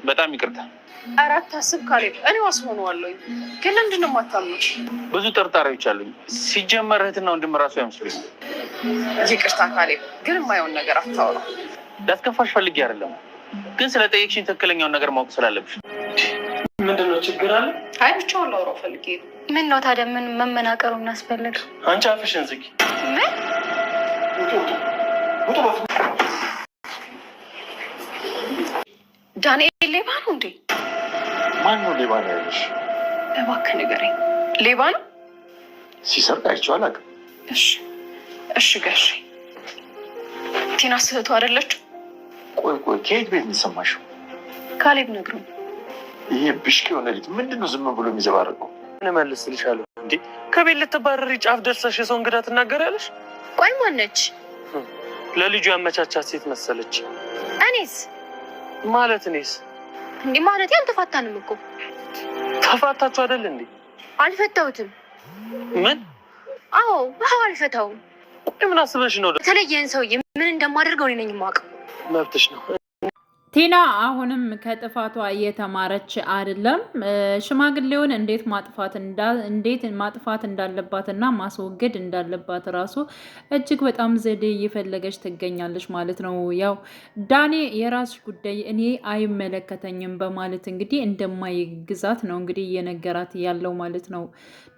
በጣም ይቅርታ። አራት አስብ ካሌብ፣ እኔ ዋስ ሆነዋለሁኝ። ግን ለምንድን ነው የማታምኑት? ብዙ ጠርጣሪዎች አሉኝ። ሲጀመር እህትና ወንድም ራሱ አይመስሉኝ። ይቅርታ ካሌብ፣ ግን የማየውን ነገር አታውራ። ላስከፋሽ ፈልጌ አይደለም፣ ግን ስለጠየቅሽኝ ትክክለኛውን ነገር ማወቅ ስላለብሽ። ምንድን ነው ችግር አለ? አይ ብቻውን ላውራው ፈልጌ ነው። ምን ነው ታዲያ? ምን መመናቀሩ እናስፈልግ? አንቺ አፍሽን ዝጊ። ምን ዳንኤል ሌባ ነው እንዴ? ማን ነው ሌባ ነው ያለሽ? እባክህ ንገረኝ። ሌባ ነው? ሲሰርቅ አይቼው አላውቅም። እሺ ጋሼ፣ ቲና ስህቱ አይደለችም? ቆይ ከየት ቤት ነው የሰማሽው? ካሌብ ነግሮ። ይሄ ብሽቅ የሆነ ልጅ ምንድን ነው ዝም ብሎ የሚዘባረቀው? እመልስልሻለሁ። እንዴ ከቤት ልትባረሪ ጫፍ ደርሰሽ የሰው እንግዳ ትናገሪያለሽ? ቆይ ማነች? ለልጁ ያመቻቻት ሴት መሰለች። እኔስ እንዴ ማለት አልተፋታንም እኮ። ተፋታችሁ አይደል እንዴ? አልፈታሁትም። ምን? አዎ አልፈታውም። ቆይ ምን አስበሽ ነው? የተለየን ሰውዬ ምን እንደማደርገው እኔ ነኝ የማውቀው። መብትሽ ነው። ቲና አሁንም ከጥፋቷ እየተማረች አይደለም። ሽማግሌውን እንዴት ማጥፋት እንዳለባትና ማስወገድ እንዳለባት ራሱ እጅግ በጣም ዘዴ እየፈለገች ትገኛለች ማለት ነው። ያው ዳኔ የራስሽ ጉዳይ እኔ አይመለከተኝም በማለት እንግዲህ እንደማይግዛት ነው እንግዲህ እየነገራት ያለው ማለት ነው።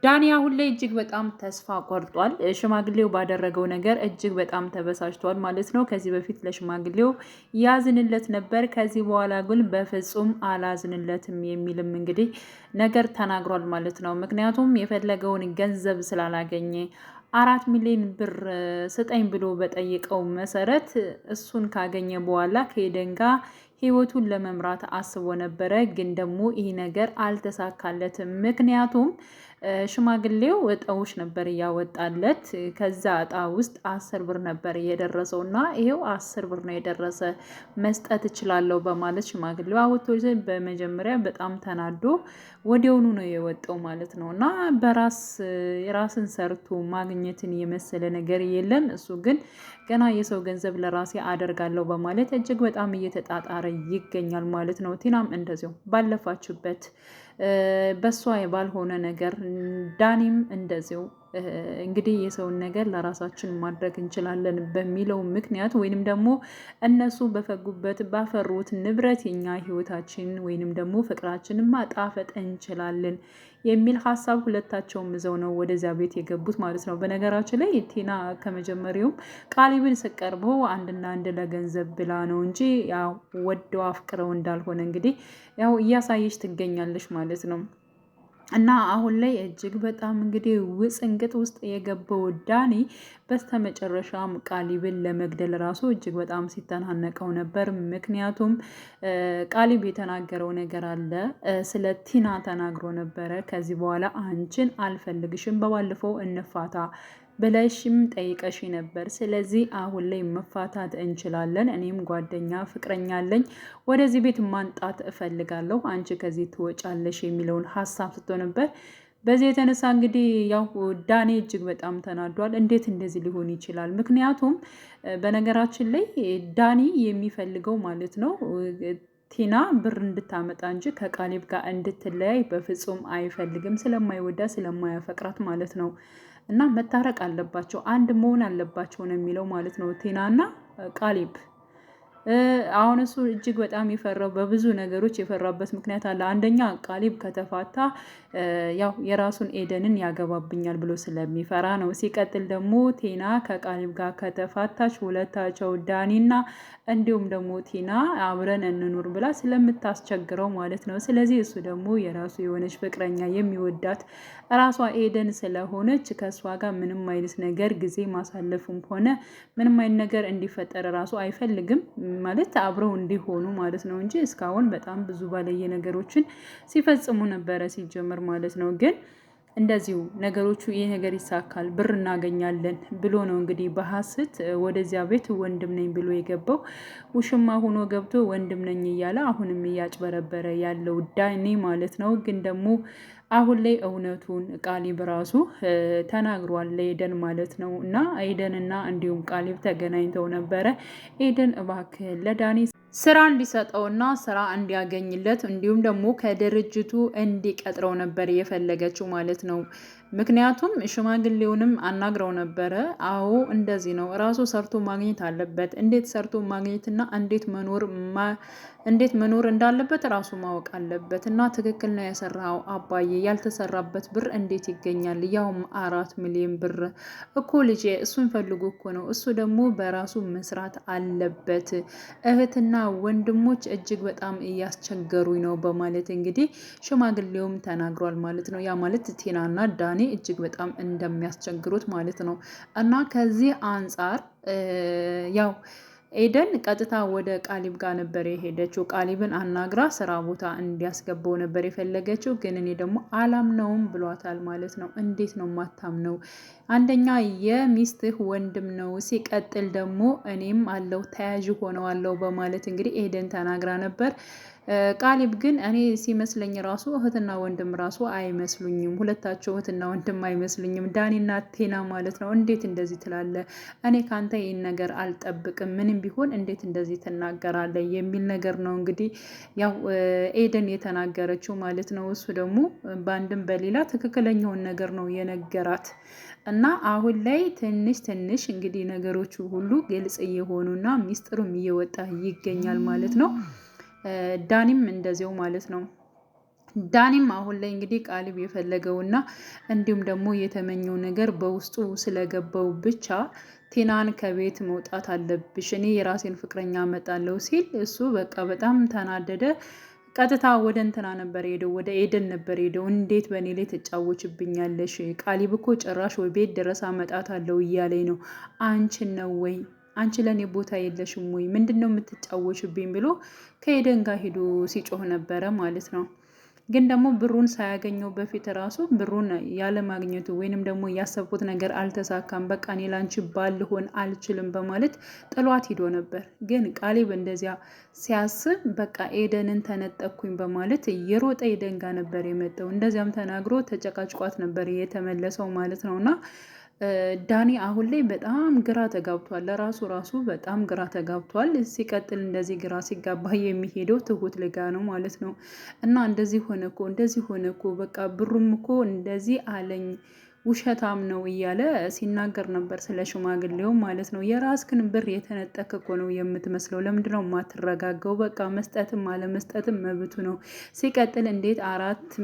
ዳኒ አሁን ላይ እጅግ በጣም ተስፋ ቆርጧል። ሽማግሌው ባደረገው ነገር እጅግ በጣም ተበሳጭቷል ማለት ነው። ከዚህ በፊት ለሽማግሌው ያዝንለት ነበር፣ ከዚህ በኋላ ግን በፍጹም አላዝንለትም የሚልም እንግዲህ ነገር ተናግሯል ማለት ነው። ምክንያቱም የፈለገውን ገንዘብ ስላላገኘ 4 ሚሊዮን ብር ስጠኝ ብሎ በጠየቀው መሰረት እሱን ካገኘ በኋላ ከኤደን ጋር ህይወቱን ለመምራት አስቦ ነበረ። ግን ደግሞ ይህ ነገር አልተሳካለትም። ምክንያቱም ሽማግሌው እጣዎች ነበር እያወጣለት። ከዛ እጣ ውስጥ 10 ብር ነበር የደረሰው እና ይሄው 10 ብር ነው የደረሰ መስጠት እችላለሁ በማለት ሽማግሌው አወጥቶ በመጀመሪያ በጣም ተናዶ ወዲያውኑ ነው የወጣው ማለት ነው። እና የራስን ሰርቶ ማግኘትን የመሰለ ነገር የለም። እሱ ግን ገና የሰው ገንዘብ ለራሴ አደርጋለሁ በማለት እጅግ በጣም እየተጣጣረ ይገኛል ማለት ነው። ቲናም እንደዚሁ ባለፋችበት በሷ ባልሆነ ነገር ዳኒም እንደዚሁ እንግዲህ የሰውን ነገር ለራሳችን ማድረግ እንችላለን በሚለው ምክንያት ወይንም ደግሞ እነሱ በፈጉበት ባፈሩት ንብረት የኛ ህይወታችን ወይንም ደግሞ ፍቅራችንን ማጣፈጥ እንችላለን የሚል ሀሳብ ሁለታቸውም ይዘው ነው ወደዚያ ቤት የገቡት ማለት ነው። በነገራችን ላይ ቲና ከመጀመሪያውም ቃሊብን ስቀርበው አንድና አንድ ለገንዘብ ብላ ነው እንጂ ያው ወደው አፍቅረው እንዳልሆነ እንግዲህ ያው እያሳየች ትገኛለች ማለት ነው። እና አሁን ላይ እጅግ በጣም እንግዲህ ውጥንቅጥ ውስጥ የገባው ዳኒ በስተመጨረሻም ቃሊብን ለመግደል ራሱ እጅግ በጣም ሲተናነቀው ነበር። ምክንያቱም ቃሊብ የተናገረው ነገር አለ። ስለ ቲና ተናግሮ ነበረ። ከዚህ በኋላ አንቺን አልፈልግሽም፣ በባለፈው እንፋታ ብለሽም ጠይቀሽ ነበር። ስለዚህ አሁን ላይ መፋታት እንችላለን። እኔም ጓደኛ ፍቅረኛ አለኝ፣ ወደዚህ ቤት ማንጣት እፈልጋለሁ፣ አንቺ ከዚህ ትወጫለሽ የሚለውን ሀሳብ ስቶ ነበር። በዚህ የተነሳ እንግዲህ ያው ዳኔ እጅግ በጣም ተናዷል። እንዴት እንደዚህ ሊሆን ይችላል? ምክንያቱም በነገራችን ላይ ዳኒ የሚፈልገው ማለት ነው ቲና ብር እንድታመጣ እንጂ ከቃሊብ ጋር እንድትለያይ በፍጹም አይፈልግም። ስለማይወዳ ስለማያፈቅራት ማለት ነው። እና መታረቅ አለባቸው፣ አንድ መሆን አለባቸው ነው የሚለው ማለት ነው ቲናና ቃሊብ። አሁን እሱ እጅግ በጣም የፈራው በብዙ ነገሮች የፈራበት ምክንያት አለ። አንደኛ ቃሊብ ከተፋታ ያው የራሱን ኤደንን ያገባብኛል ብሎ ስለሚፈራ ነው። ሲቀጥል ደግሞ ቲና ከቃሊብ ጋር ከተፋታች ሁለታቸው ዳኒና እንዲሁም ደግሞ ቲና አብረን እንኑር ብላ ስለምታስቸግረው ማለት ነው። ስለዚህ እሱ ደግሞ የራሱ የሆነች ፍቅረኛ የሚወዳት ራሷ ኤደን ስለሆነች ከእሷ ጋር ምንም አይነት ነገር ጊዜ ማሳለፉም ሆነ ምንም አይነት ነገር እንዲፈጠር ራሱ አይፈልግም ማለት አብረው እንዲሆኑ ማለት ነው እንጂ እስካሁን በጣም ብዙ ባለየ ነገሮችን ሲፈጽሙ ነበረ ሲጀምር ማለት ነው። ግን እንደዚሁ ነገሮቹ ይህ ነገር ይሳካል ብር እናገኛለን ብሎ ነው እንግዲህ በሐሰት ወደዚያ ቤት ወንድም ነኝ ብሎ የገባው። ውሽማ ሆኖ ገብቶ ወንድም ነኝ እያለ አሁንም እያጭበረበረ ያለው ዳኒ ማለት ነው። ግን ደግሞ አሁን ላይ እውነቱን ቃሊብ ራሱ ተናግሯል ለኤደን ማለት ነው። እና ኤደንና እንዲሁም ቃሊብ ተገናኝተው ነበረ። ኤደን እባክህ ለዳኒ ስራ እንዲሰጠውና ስራ እንዲያገኝለት እንዲሁም ደግሞ ከድርጅቱ እንዲቀጥረው ነበር የፈለገችው ማለት ነው። ምክንያቱም ሽማግሌውንም አናግረው ነበረ። አዎ እንደዚህ ነው፣ ራሱ ሰርቶ ማግኘት አለበት። እንዴት ሰርቶ ማግኘትና እንዴት መኖር እንዳለበት ራሱ ማወቅ አለበት። እና ትክክል ነው የሰራው አባዬ፣ ያልተሰራበት ብር እንዴት ይገኛል? ያውም 4 ሚሊዮን ብር እኮ ልጄ፣ እሱን ፈልጎ እኮ ነው። እሱ ደግሞ በራሱ መስራት አለበት። እህትና ወንድሞች እጅግ በጣም እያስቸገሩኝ ነው በማለት እንግዲህ ሽማግሌውም ተናግሯል ማለት ነው። ያ ማለት ቲናና ዳኒ እጅግ በጣም እንደሚያስቸግሩት ማለት ነው። እና ከዚህ አንጻር ያው ኤደን ቀጥታ ወደ ቃሊብ ጋር ነበር የሄደችው። ቃሊብን አናግራ ስራ ቦታ እንዲያስገባው ነበር የፈለገችው። ግን እኔ ደግሞ አላምነውም ብሏታል ማለት ነው። እንዴት ነው ማታምነው? አንደኛ የሚስትህ ወንድም ነው፣ ሲቀጥል ደግሞ እኔም አለው ተያዥ ሆነዋለሁ በማለት እንግዲህ ኤደን ተናግራ ነበር። ቃሊብ ግን እኔ ሲመስለኝ ራሱ እህትና ወንድም ራሱ አይመስሉኝም፣ ሁለታቸው እህትና ወንድም አይመስሉኝም፣ ዳኒና ቴና ማለት ነው። እንዴት እንደዚህ ትላለ? እኔ ካንተ ይህን ነገር አልጠብቅም፣ ምንም ቢሆን እንዴት እንደዚህ ትናገራለ? የሚል ነገር ነው እንግዲህ ያው ኤደን የተናገረችው ማለት ነው። እሱ ደግሞ በአንድም በሌላ ትክክለኛውን ነገር ነው የነገራት። እና አሁን ላይ ትንሽ እንግዲህ ነገሮቹ ሁሉ ግልጽ እየሆኑና ሚስጥሩም እየወጣ ይገኛል ማለት ነው። ዳኒም እንደዚው ማለት ነው። ዳኒም አሁን ላይ እንግዲህ ቃሊብ የፈለገውና እንዲሁም ደግሞ የተመኘው ነገር በውስጡ ስለገባው ብቻ ቴናን ከቤት መውጣት አለብሽ፣ እኔ የራሴን ፍቅረኛ አመጣለሁ ሲል እሱ በቃ በጣም ተናደደ። ቀጥታ ወደ እንትና ነበር ሄደው፣ ወደ ኤደን ነበር ሄደው። እንዴት በእኔ ላይ ትጫወችብኛለሽ? ቃሊብ እኮ ጭራሽ ወይ ቤት ድረስ አመጣታለሁ እያለኝ ነው። አንቺን ነው ወይ? አንቺ ለእኔ ቦታ የለሽም ወይ? ምንድን ነው የምትጫወችብኝ? ብሎ ከኤደን ጋር ሂዶ ሲጮህ ነበረ ማለት ነው። ግን ደግሞ ብሩን ሳያገኘው በፊት ራሱ ብሩን ያለማግኘቱ ወይንም ደግሞ ያሰብኩት ነገር አልተሳካም፣ በቃ እኔ ላንቺ ባል ልሆን አልችልም በማለት ጥሏት ሂዶ ነበር። ግን ቃሊብ እንደዚያ ሲያስብ በቃ ኤደንን ተነጠኩኝ በማለት እየሮጠ ኤደን ጋር ነበር የመጣው። እንደዚያም ተናግሮ ተጨቃጭቋት ነበር የተመለሰው ማለት ነውና ዳኒ አሁን ላይ በጣም ግራ ተጋብቷል። ለራሱ በጣም ግራ ተጋብቷል። ሲቀጥል እንደዚህ ግራ ሲጋባ የሚሄደው ትሁት ልጋ ነው ማለት ነው። እና እንደዚህ ሆነ እኮ በቃ ብሩም እኮ እንደዚህ አለኝ፣ ውሸታም ነው እያለ ሲናገር ነበር ስለ ሽማግሌው ማለት ነው። የራስክን ብር የተነጠቅ እኮ ነው የምትመስለው። ለምንድነው የማትረጋገው? በቃ መስጠትም አለመስጠትም መብቱ ነው። ሲቀጥል እንዴት 4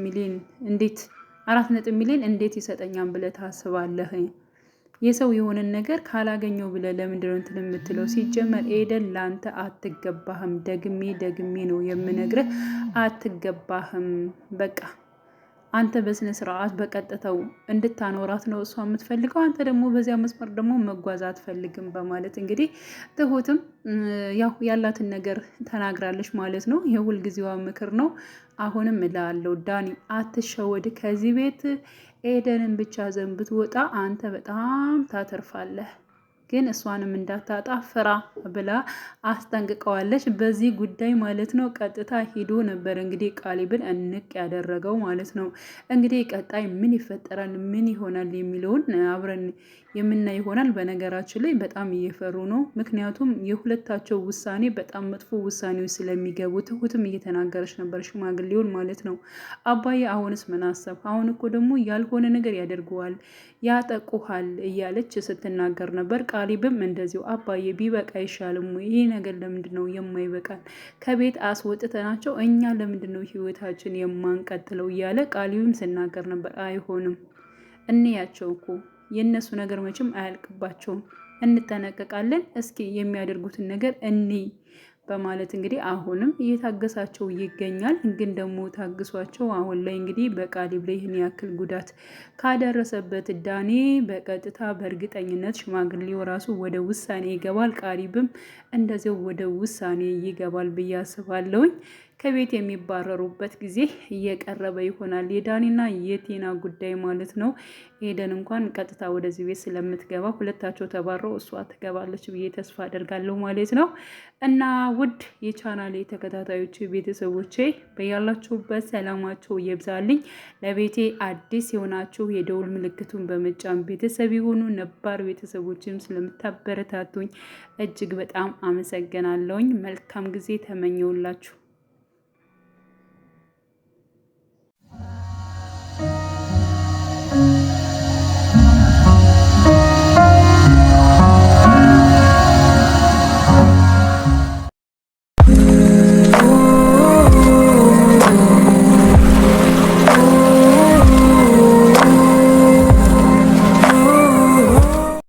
ሚሊዮን እንዴት ይሰጠኛል ብለህ ታስባለህ? የሰው የሆነን ነገር ካላገኘው ብለህ ለምንድነው እንትን የምትለው? ሲጀመር ኤደን ላንተ አትገባህም። ደግሜ ነው የምነግርህ፣ አትገባህም። በቃ አንተ በስነ ስርዓት በቀጥታው እንድታኖራት ነው እሷ የምትፈልገው። አንተ ደግሞ በዚያ መስመር ደግሞ መጓዝ አትፈልግም በማለት እንግዲህ ትሁትም ያው ያላትን ነገር ተናግራለች ማለት ነው። የሁልጊዜዋ ምክር ነው። አሁንም እላለሁ ዳኒ አትሸወድ። ከዚህ ቤት ኤደንን ብቻ ዘንብት ወጣ፣ አንተ በጣም ታተርፋለህ። ግን እሷንም እንዳታጣ ፍራ ብላ አስጠንቅቀዋለች። በዚህ ጉዳይ ማለት ነው ቀጥታ ሂዶ ነበር እንግዲህ ቃሊብን እንቅ ያደረገው ማለት ነው። እንግዲህ ቀጣይ ምን ይፈጠራል፣ ምን ይሆናል የሚለውን አብረን የምናይ ይሆናል። በነገራችን ላይ በጣም እየፈሩ ነው። ምክንያቱም የሁለታቸው ውሳኔ በጣም መጥፎ ውሳኔዎች ስለሚገቡ ትሁትም እየተናገረች ነበር ሽማግሌውን ማለት ነው። አባዬ አሁንስ ምን አሰብ? አሁን እኮ ደግሞ ያልሆነ ነገር ያደርገዋል፣ ያጠቁሃል እያለች ስትናገር ነበር። ቃሊብም እንደዚሁ አባዬ ቢበቃ አይሻልም ወይ? ይህ ነገር ለምንድን ነው የማይበቃል? ከቤት አስወጥተናቸው እኛ ለምንድን ነው ህይወታችን የማንቀጥለው? እያለ ቃሊብም ሲናገር ነበር። አይሆንም፣ እንያቸው እኮ የእነሱ ነገር መቼም አያልቅባቸውም፣ እንጠነቀቃለን፣ እስኪ የሚያደርጉትን ነገር እንይ በማለት እንግዲህ አሁንም እየታገሳቸው ይገኛል። ግን ደግሞ ታግሷቸው አሁን ላይ እንግዲህ በቃሊብ ላይ ይህን ያክል ጉዳት ካደረሰበት ዳኒ በቀጥታ በእርግጠኝነት ሽማግሌው ራሱ ወደ ውሳኔ ይገባል። ቃሊብም እንደዚያው ወደ ውሳኔ ይገባል ብዬ አስባለሁኝ። ከቤት የሚባረሩበት ጊዜ እየቀረበ ይሆናል። የዳኒና የቴና ጉዳይ ማለት ነው። ኤደን እንኳን ቀጥታ ወደዚህ ቤት ስለምትገባ ሁለታቸው ተባረው እሷ ትገባለች ብዬ ተስፋ አደርጋለሁ ማለት ነው። እና ውድ የቻናሌ ተከታታዮች ቤተሰቦቼ በያላችሁበት ሰላማቸው ይብዛልኝ። ለቤቴ አዲስ የሆናችሁ የደውል ምልክቱን በመጫን ቤተሰብ የሆኑ ነባር ቤተሰቦችም ስለምታበረታቱኝ እጅግ በጣም አመሰግናለሁኝ። መልካም ጊዜ ተመኘውላችሁ።